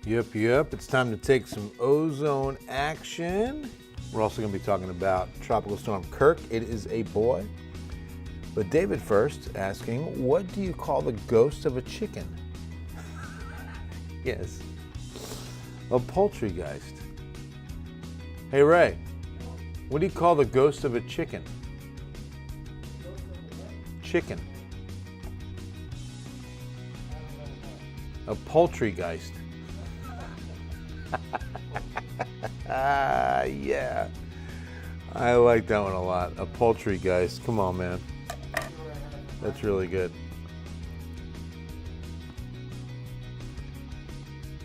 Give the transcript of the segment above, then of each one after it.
Yep. It's time to take some ozone action. We're also going to be talking about Tropical Storm Kirk. It is a boy. But David first asking, what do you call the ghost of a chicken? Yes, a poultrygeist. Hey Ray, what do you call the ghost of a chicken? Chicken. A poultrygeist. Yeah, I like that one a lot. A poultrygeist. Come on, man. That's really good.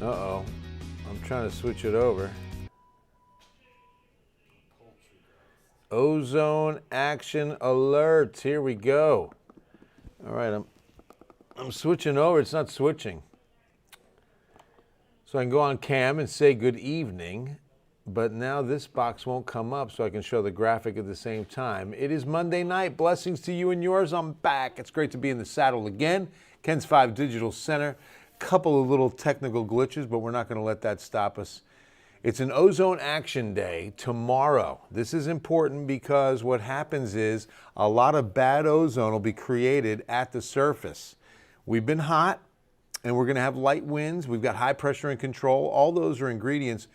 Uh-oh. I'm trying to switch it over. Ozone action alert. Here we go. All right, I'm switching over. It's not switching. So I can go on cam and say good evening, but now this box won't come up so I can show the graphic at the same time. It is Monday night. Blessings to you and yours. I'm back. It's great to be in the saddle again. Ken's 5 Digital Center. Couple of little technical glitches, but we're not going to let that stop us. It's an ozone action day tomorrow. This is important because what happens is a lot of bad ozone will be created at the surface. We've been hot, and we're going to have light winds. We've got high pressure and control. All those are ingredients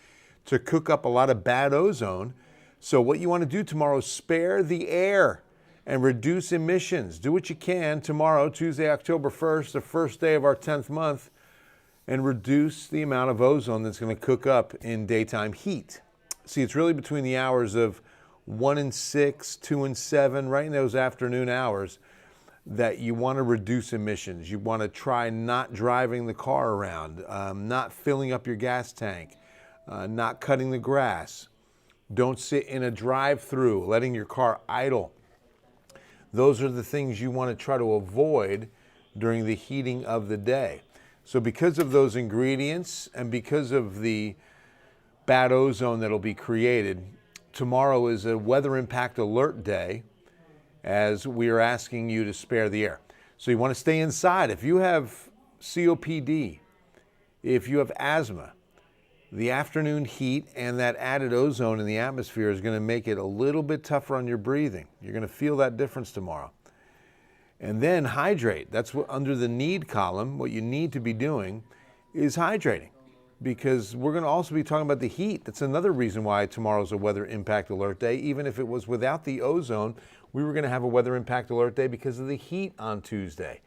to cook up a lot of bad ozone. So what you want to do tomorrow is spare the air and reduce emissions. Do what you can tomorrow, Tuesday, October 1st, the first day of our 10th month, and reduce the amount of ozone that's going to cook up in daytime heat. See, it's really between the hours of 1 and 6, 2 and 7, right in those afternoon hours, that you want to reduce emissions. You want to try not driving the car around, not filling up your gas tank, not cutting the grass. Don't sit in a drive-through, letting your car idle. Those are the things you want to try to avoid during the heating of the day. So because of those ingredients and because of the bad ozone that'll be created, tomorrow is a weather impact alert day, as we are asking you to spare the air. So you want to stay inside. If you have COPD, if you have asthma, the afternoon heat and that added ozone in the atmosphere is going to make it a little bit tougher on your breathing. You're going to feel that difference tomorrow. And then hydrate. That's what, under the need column, what you need to be doing is hydrating, because we're going to also be talking about the heat. That's another reason why tomorrow's a weather impact alert day. Even if it was without the ozone, we were going to have a weather impact alert day because of the heat on Tuesday.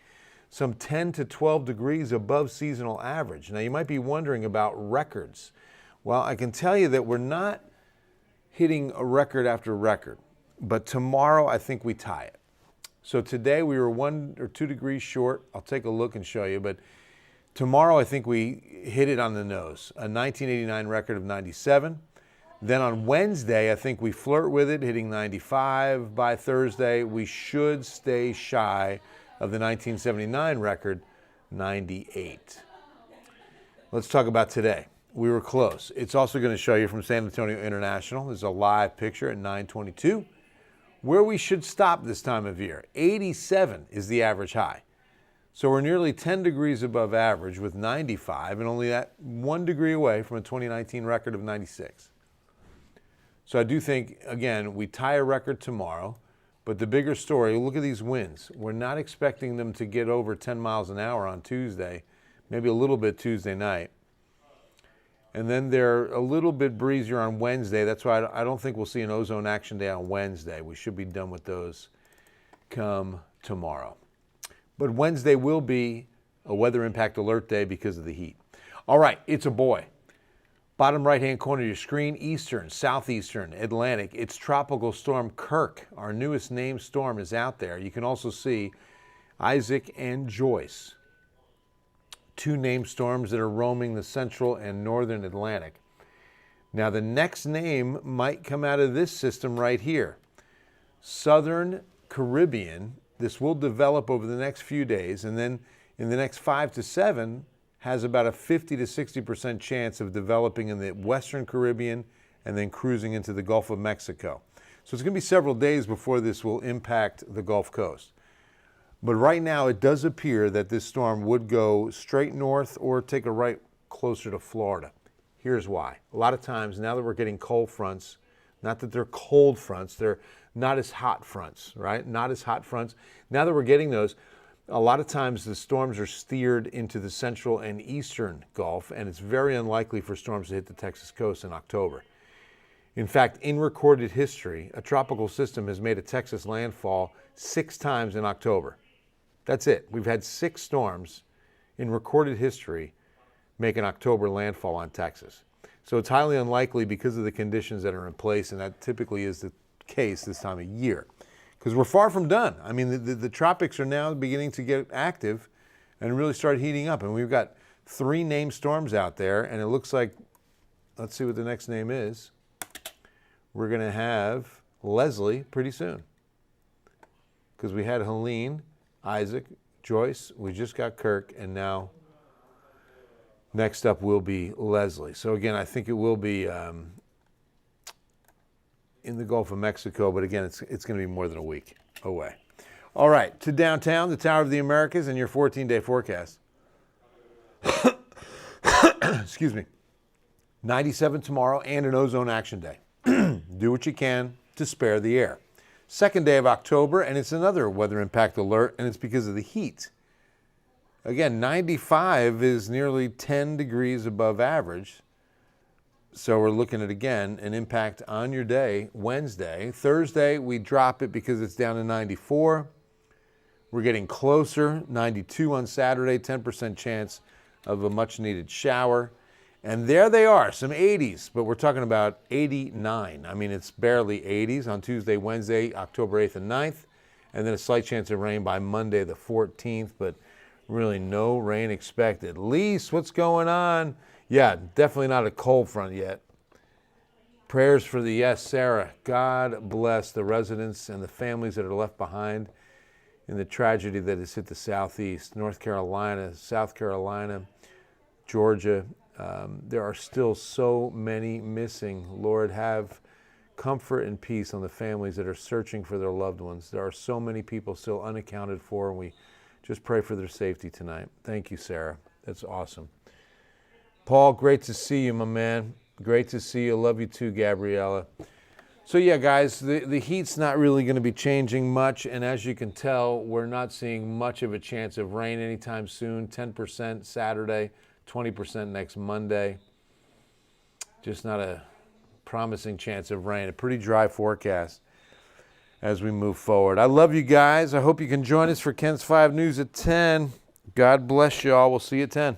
Some 10 to 12 degrees above seasonal average. Now you might be wondering about records. Well, I can tell you that we're not hitting a record after record, but tomorrow I think we tie it. So today we were 1 or 2 degrees short. I'll take a look and show you, but tomorrow I think we hit it on the nose. A 1989 record of 97. Then on Wednesday, I think we flirt with it, hitting 95. By Thursday, we should stay shy of the 1979 record, 98. Let's talk about today. We were close. It's also going to show you from San Antonio International. There's a live picture at 9:22. Where we should stop this time of year. 87 is the average high. So we're nearly 10 degrees above average with 95, and only that 1 degree away from a 2019 record of 96. So I do think, again, we tie a record tomorrow, but the bigger story, look at these winds. We're not expecting them to get over 10 miles an hour on Tuesday, maybe a little bit Tuesday night. And then they're a little bit breezier on Wednesday. That's why I don't think we'll see an ozone action day on Wednesday. We should be done with those come tomorrow. But Wednesday will be a weather impact alert day because of the heat. All right, it's a boy. Bottom right-hand corner of your screen, eastern, southeastern, Atlantic. It's Tropical Storm Kirk. Our newest named storm is out there. You can also see Isaac and Joyce, 2 named storms that are roaming the central and northern Atlantic. Now, the next name might come out of this system right here. Southern Caribbean. This will develop over the next few days, and then in the next 5 to 7, has about a 50 to 60% chance of developing in the Western Caribbean and then cruising into the Gulf of Mexico. So it's going to be several days before this will impact the Gulf Coast. But right now it does appear that this storm would go straight north or take a right closer to Florida. Here's why. A lot of times, now that we're getting cold fronts, not that they're cold fronts, they're not as hot fronts, right? Not as hot fronts. Now that we're getting those, a lot of times the storms are steered into the central and eastern Gulf, and it's very unlikely for storms to hit the Texas coast in October. In fact, in recorded history, a tropical system has made a Texas landfall 6 times in October. That's it. We've had 6 storms in recorded history make an October landfall on Texas. So it's highly unlikely because of the conditions that are in place, and that typically is the case this time of year. Because we're far from done. I mean, the tropics are now beginning to get active and really start heating up. And we've got 3 named storms out there, and it looks like, let's see what the next name is. We're going to have Leslie pretty soon. Because we had Helene, Isaac, Joyce, we just got Kirk, and now next up will be Leslie. So again, I think it will be in the Gulf of Mexico, but again, it's going to be more than a week away. All right, to downtown, the Tower of the Americas, and your 14-day forecast. Excuse me. 97 tomorrow and an ozone action day. Do what you can to spare the air. Second day of October, and it's another weather impact alert, and it's because of the heat. Again, 95 is nearly 10 degrees above average. So we're looking at, again, an impact on your day, Wednesday. Thursday, we drop it because it's down to 94. We're getting closer, 92 on Saturday, 10% chance of a much-needed shower. And there they are, some 80s, but we're talking about 89. I mean, it's barely 80s on Tuesday, Wednesday, October 8th and 9th, and then a slight chance of rain by Monday the 14th, but really no rain expected. Lise, what's going on? Yeah, definitely not a cold front yet. Prayers for the yes, Sarah. God bless the residents and the families that are left behind in the tragedy that has hit the Southeast, North Carolina, South Carolina, Georgia. There are still so many missing. Lord, have comfort and peace on the families that are searching for their loved ones. There are so many people still unaccounted for, and we just pray for their safety tonight. Thank you, Sarah. That's awesome. Paul, great to see you, my man. Great to see you. Love you too, Gabriella. So yeah, guys, the heat's not really going to be changing much, and as you can tell, we're not seeing much of a chance of rain anytime soon. 10% Saturday, 20% next Monday. Just not a promising chance of rain. A pretty dry forecast as we move forward. I love you guys. I hope you can join us for Ken's 5 News at 10. God bless you all. We'll see you at 10.